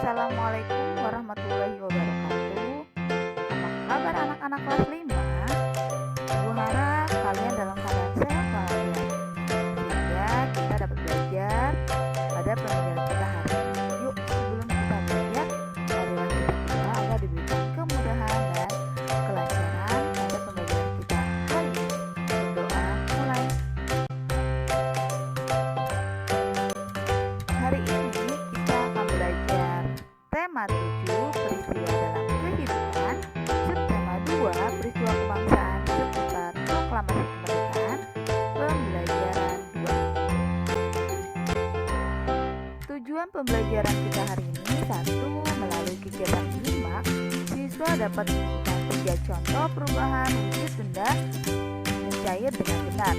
Assalamualaikum warahmatullahi wabarakatuh. Apa kabar anak-anak kelas 5? Ibu harap kalian dalam keadaan sehat walafiat, sehingga kita dapat belajar pada pembelajaran kita hari ini. Yuk, sebelum kita belajar, marilah kita berdoa agar diberikan kemudahan dan kelancaran pada pembelajaran kita hari ini. Berdoa mulai. Hari ini kita akan belajar tema 7 peristiwa dalam kehidupan, subtema 2 peristiwa kebangsaan seputar proklamasi kemerdekaan, pembelajaran 2. Tujuan pembelajaran kita hari ini: 1. Melalui kegiatan menyimak, siswa dapat menemukan 3 contoh perubahan wujud benda mencair dengan benar.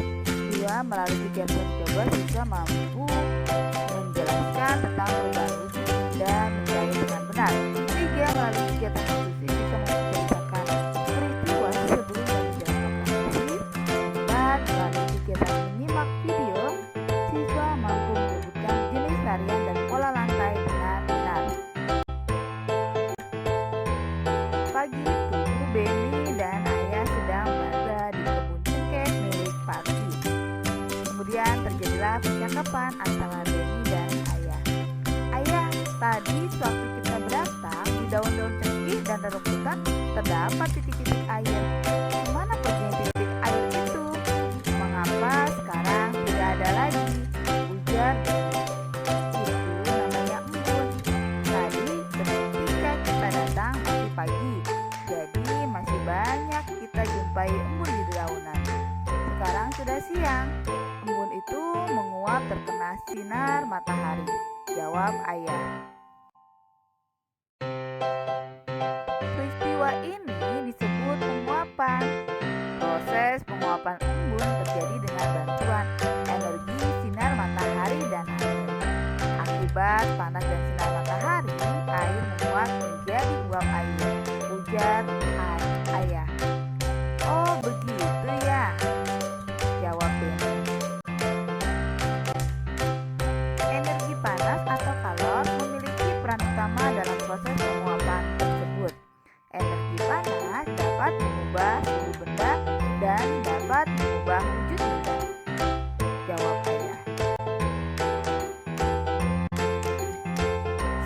2. Melalui kegiatan mencoba, siswa mampu menjelaskan tentang perubahan wujud benda mencair dengan benar. 3. Melalui kegiatan diskusi, siswa menceritakan peristiwa sebelum dan menjelang proklamasi. 4. Melalui kegiatan menyimak video, siswa mampu menyebutkan jenis tarian dan pola lantai dengan benar. Pagi itu, Benny dan Ayah sedang berada di kebun cengkeh milik Parti. Kemudian terjadilah percakapan antara Benny dan Ayah. Ayah, tadi sewaktu kita beratang, di daun-daun cengkeh dan rerumputan terdapat titik-titik air. Kemana pergi titik air itu? Mengapa sekarang tidak ada lagi? Ujar Benny. Itu namanya embun. Tadi ketika kita datang masih pagi, jadi masih banyak kita jumpai embun di dedaunan. Sekarang sudah siang. Embun itu menguap terkena sinar matahari, jawab Ayah. Peristiwa ini disebut penguapan. Proses penguapan embun terjadi dengan bantuan energi sinar matahari dan angin. Akibat panas dan sinar matahari, air menguap menjadi uap air, ujar Ayah. Oh, begitu ya, jawab Benny. Energi panas atau kalor memiliki peran utama dalam proses penguapan tersebut. Energi panas dapat mengubah suhu benda dan dapat mengubah wujud benda, jawab Ayah.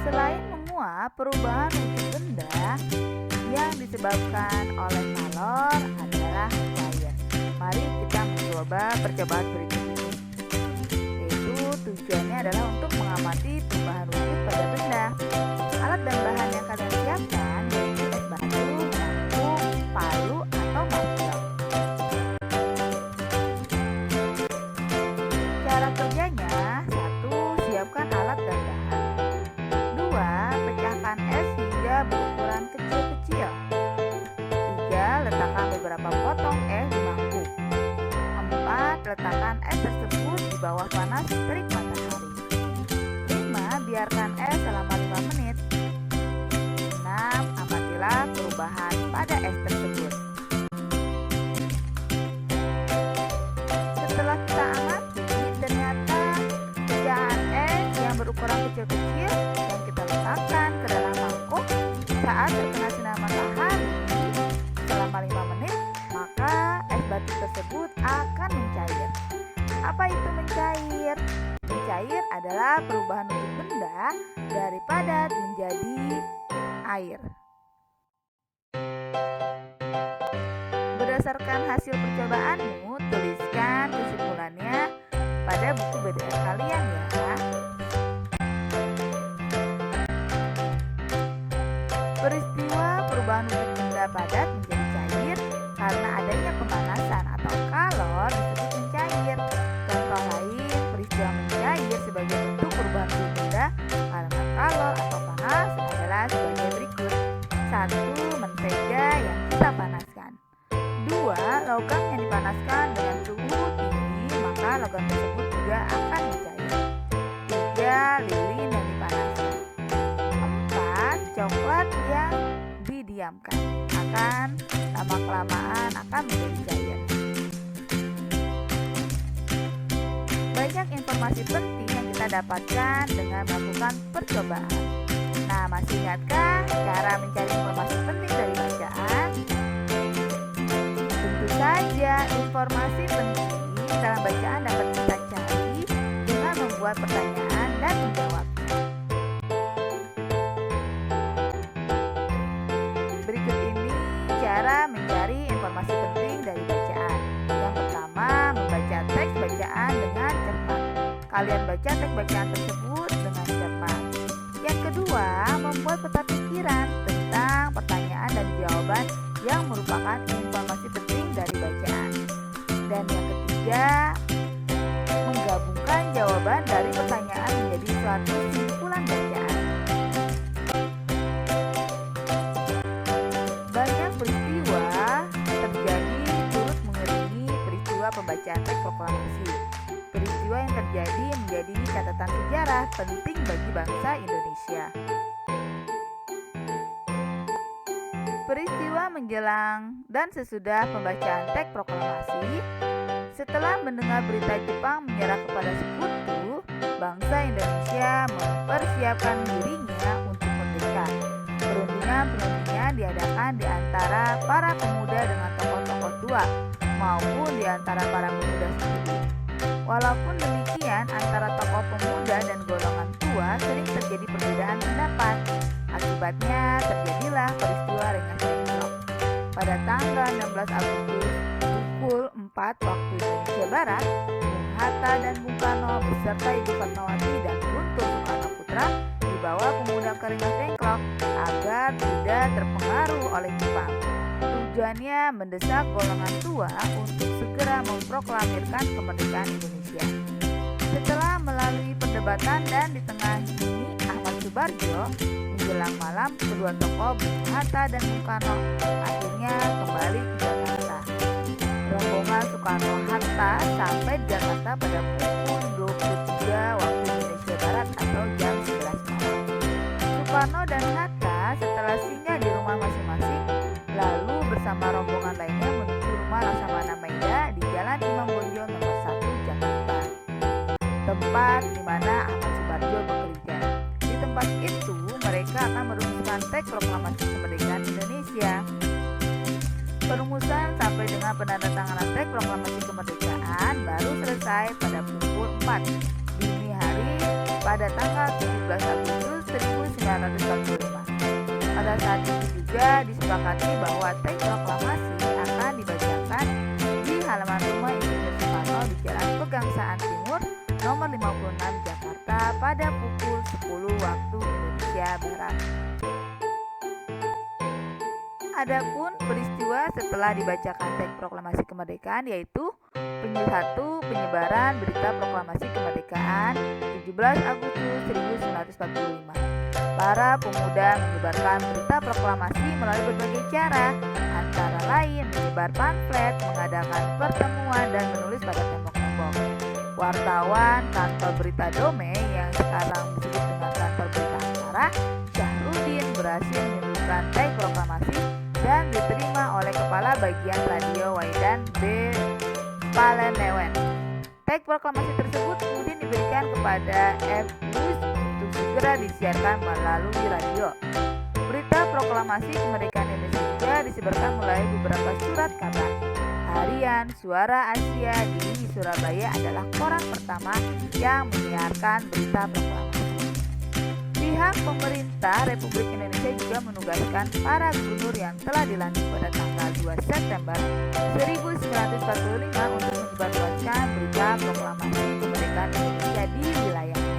Selain menguap, perubahan wujud benda yang disebabkan oleh kalor adalah cair. Mari kita mencoba percobaan berikut ini. Yaitu tujuannya adalah untuk mengamati perubahan wujud pada benda. Alat dan bahan yang kalian siapkan yaitu es batu, lampu, palu, atau martil. Cara kerjanya: 1. Siapkan alat dan bahan. 2. Pecahkan es hingga berukuran kecil-kecil. 3. Letakkan beberapa potong es di mangkuk. 4. Letakkan es tersebut di bawah panas terik matahari. 5. Biarkan es selama 5 menit. 6. Amatilah perubahan pada es tersebut. Setelah kita amati, ternyata pecahan es yang berukuran kecil-kecil yang kita letakkan ke dalam mangkuk saat terkena sinar matahari selama 5 menit, maka es batu tersebut akan mencair. Apa itu mencair? Mencair adalah perubahan wujud benda dari padat menjadi air. Berdasarkan hasil percobaanmu, tuliskan kesimpulannya pada buku BDR kalian ya. Peristiwa perubahan wujud benda padat menjadi cair karena adanya pemanasan atau kalor disebut mencair. Contoh lain, peristiwa mencair sebagai bentuk perubahan wujud benda karena kalor atau panas adalah sebagai berikut. 1. Mentega yang kita panaskan. 2. Logam yang dipanaskan dengan suhu tinggi, maka logam tersebut juga akan mencair. 3. Lilin yang dipanaskan. 4. Coklat yang didiamkan akan lama-kelamaan akan menjadi cair. Banyak informasi penting yang kita dapatkan dengan melakukan percobaan. Nah, Masih ingatkah cara mencari informasi penting dari bacaan? Tentu saja, informasi penting dalam bacaan dapat kita cari dengan membuat pertanyaan dan menjawabnya. Berikut ini cara mencari informasi penting dari bacaan. Yang pertama, membaca teks bacaan dengan cermat. Kalian baca teks bacaan tersebut dengan cermat. Yang kedua, membuat peta pikiran tentang pertanyaan dan jawaban yang merupakan informasi penting dari bacaan. Dan yang ketiga, menggabungkan jawaban dari pertanyaan menjadi suatu simpulan bacaan. Banyak peristiwa terjadi turut mengiringi peristiwa pembacaan teks proklamasi. Peristiwa yang terjadi menjadi catatan sejarah penting bagi bangsa Indonesia. Peristiwa menjelang dan sesudah pembacaan teks proklamasi. Setelah mendengar berita Jepang menyerah kepada sekutu, bangsa Indonesia mempersiapkan dirinya untuk merdeka. Perundingan diadakan di antara para pemuda dengan tokoh-tokoh tua maupun di antara para pemuda sendiri. Walaupun demikian, antara tokoh pemuda dan golongan tua sering terjadi perbedaan pendapat. Akibatnya terjadilah peristiwa Rengas Dengklok. Pada tanggal 16 Agustus pukul 4 waktu Indonesia Barat, Bung Hatta dan Bung Karno beserta Ibu Fatmawati dan Guntur Soekarno Putra dibawa pemuda ke Rengas Dengklok agar tidak terpengaruh oleh Jepang. Tujuannya mendesak golongan tua untuk segera memproklamirkan kemerdekaan Indonesia. Setelah melalui perdebatan dan ditengahi Ahmad Subarjo, menjelang malam kedua tokoh Bung Hatta dan Bung Karno akhirnya kembali ke Jakarta. Rombongan Soekarno-Hatta sampai di Jakarta pada pukul 23 waktu Indonesia Barat atau jam 11 malam. Soekarno dan Hatta setelah singgah di rumah masing-masing, lalu bersama rombongan lainnya menuju rumah Laksamana Maeda di Jalan Imam Bonjol nomor 1 Jakarta, tempat di mana Ahmad Subarjo bekerja. Di tempat itu mereka akan merumuskan teks proklamasi kemerdekaan Indonesia. Perumusan sampai dengan penandatanganan teks proklamasi kemerdekaan baru selesai pada pukul 4 dini hari pada tanggal 17 Agustus 1945. Pada saat itu juga disepakati bahwa teks proklamasi akan dibacakan di halaman rumah Insinyur Soekarno di Jalan Pegangsaan Timur nomor 56 Jakarta pada pukul 10 waktu Indonesia Barat. Adapun peristiwa setelah dibacakan teks proklamasi kemerdekaan yaitu penyebaran berita proklamasi kemerdekaan 17 Agustus 1945. Para pemuda menyebarkan berita proklamasi melalui berbagai cara, antara lain menyebar pamflet, mengadakan pertemuan, dan menulis pada tembok-tembok. Wartawan kantor berita Dome yang sekarang disebut dengan kantor berita Antara, Syahrudin, berhasil menunjukkan teks proklamasi dan diterima oleh Kepala Bagian Radio Waidan B. Palenewen. Teks proklamasi tersebut kemudian diberikan kepada F. Hus untuk segera disiarkan melalui radio. Berita proklamasi kemerdekaan Indonesia juga disebarkan melalui beberapa surat kabar. Harian Suara Asia di Surabaya adalah koran pertama yang menyiarkan berita proklamasi. Pihak pemerintah Republik Indonesia juga menugaskan para gubernur yang telah dilantik pada tanggal 2 September 1945 untuk menyebarluaskan berita proklamasi kemerdekaan Indonesia di wilayahnya.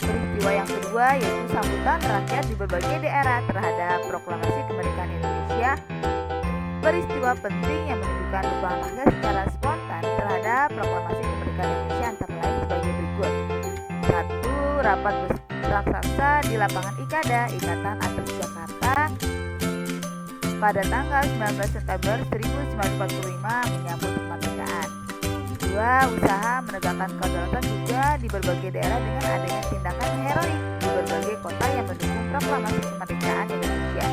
Peristiwa yang kedua yaitu sambutan rakyat di berbagai daerah terhadap proklamasi kemerdekaan Indonesia. Peristiwa penting yang menunjukkan dukungan rakyat secara spontan terhadap proklamasi kemerdekaan Indonesia antara lain sebagai berikut. 1. Rapat raksasa di lapangan Ikada, Ikatan Atlet Jakarta pada tanggal 19 September 1945 menyambut kemerdekaan. 2. Usaha menegakkan kedaulatan juga di berbagai daerah dengan adanya tindakan heroik di berbagai kota yang mendukung proklamasi kemerdekaan Indonesia,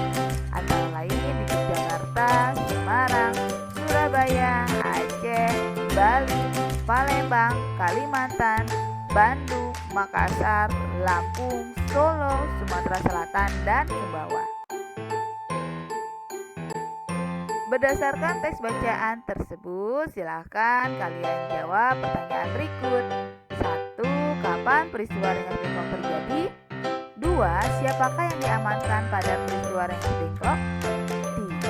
antara lain di Jakarta, Semarang, Surabaya, Aceh, Bali, Palembang, Kalimantan, Bandung, Makassar, Lampung, Solo, Sumatera Selatan, dan Sumbawa. Berdasarkan teks bacaan tersebut, silakan kalian jawab pertanyaan berikut. 1. Kapan peristiwa Rengas Dengklok terjadi? 2. Siapakah yang diamankan pada peristiwa Rengas Dengklok?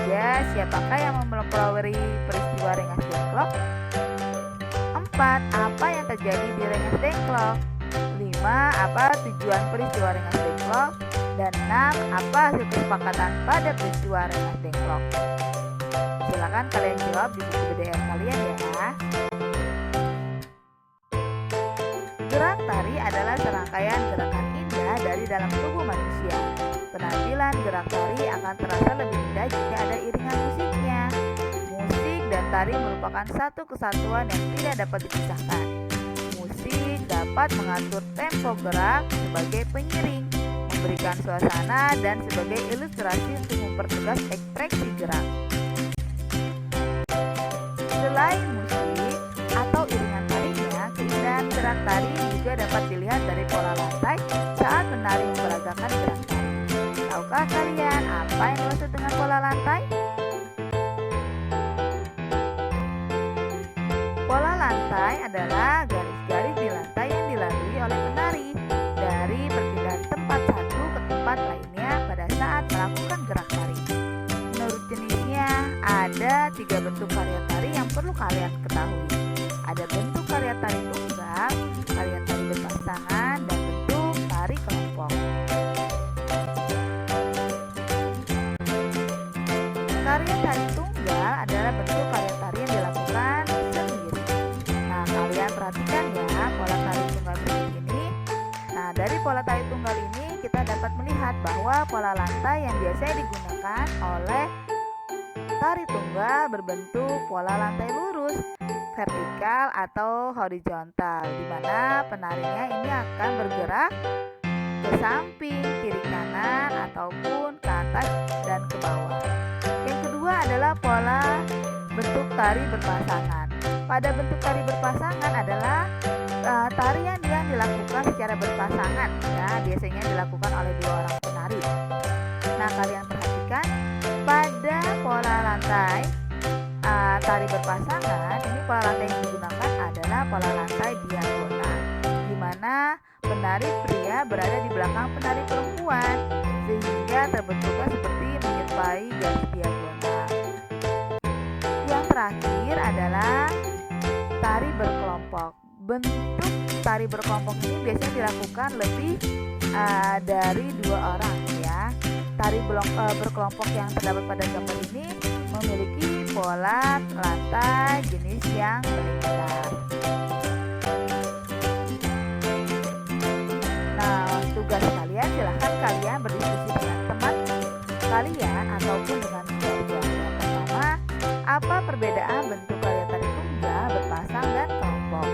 3. Siapakah yang mempelopori peristiwa Rengas Dengklok? 4. Apa yang terjadi di Rengas Dengklok? 5. Apa tujuan peristiwa Rengas Dengklok? Dan 6. Apa hasil kesepakatan pada peristiwa Rengas Dengklok? Silakan kalian jawab di buku BDR kalian ya. Gerak tari adalah serangkaian gerakan indah dari dalam tubuh manusia. Penampilan gerak tari akan terasa lebih indah jika ada iringan musiknya. Musik dan tari merupakan satu kesatuan yang tidak dapat dipisahkan. Musik dapat mengatur tempo gerak sebagai penyiring, memberikan suasana, dan sebagai ilustrasi untuk mempertegas ekspresi gerak. Selain musik atau iringan tarinya, keindahan gerak tari juga dapat dilihat dari pola lantai saat menari memperagakan gerak tari. Tahukah kalian apa yang dimaksud dengan pola lantai? Pola lantai adalah garis-garis di lantai yang dilalui oleh penari dari perpindahan tempat satu ke tempat lainnya pada saat melakukan gerak tari. Menurut jenisnya, ada 3 bentuk karya tari yang perlu kalian ketahui. Ada bentuk karya tari tunggal, karya tari berpasangan, dan bentuk tari kelompok. Karya tari tunggal adalah bentuk karya tari yang dilakukan sendiri. Nah, kalian perhatikan ya pola tari tunggal seperti ini. Nah, dari pola tari tunggal ini kita dapat melihat bahwa pola lantai yang biasanya digunakan oleh tari tunggal berbentuk pola lantai lurus, vertikal atau horizontal, di mana penarinya ini akan bergerak ke samping, kiri kanan, ataupun ke atas dan ke bawah. Yang kedua adalah pola bentuk tari berpasangan. Pada bentuk tari berpasangan adalah tarian yang dilakukan secara berpasangan, ya, biasanya dilakukan oleh 2 orang penari. Nah, kalian perhatikan pada pola lantai tari berpasangan, ini pola lantai yang digunakan adalah pola lantai diagonal, di mana penari pria berada di belakang penari perempuan, sehingga terbentuklah seperti menyerupai garis diagonal. Yang terakhir adalah tari berkelompok. Bentuk tari berkelompok ini biasanya dilakukan lebih dari 2 orang, ya. Tari berkelompok yang terdapat pada gambar ini memiliki pola lantai jenis yang melingkar. Nah, tugas kalian silahkan kalian berdiskusi dengan teman kalian ataupun dengan keluarga. Yang pertama, apa perbedaan bentuk karya tari tunggal, berpasang, dan kelompok?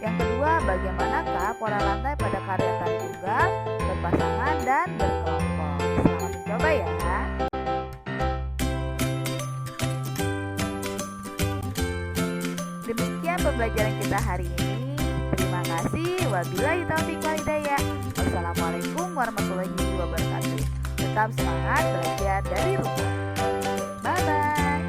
Yang kedua, bagaimanakah pola lantai pada karya tari tunggal, berpasangan, dan berkelompok? Selamat mencoba ya. Demikian pembelajaran kita hari ini. Terima kasih. Wabillahi taufiq wal hidayah. Wassalamualaikum warahmatullahi wabarakatuh. Tetap semangat belajar dari rumah. Bye bye.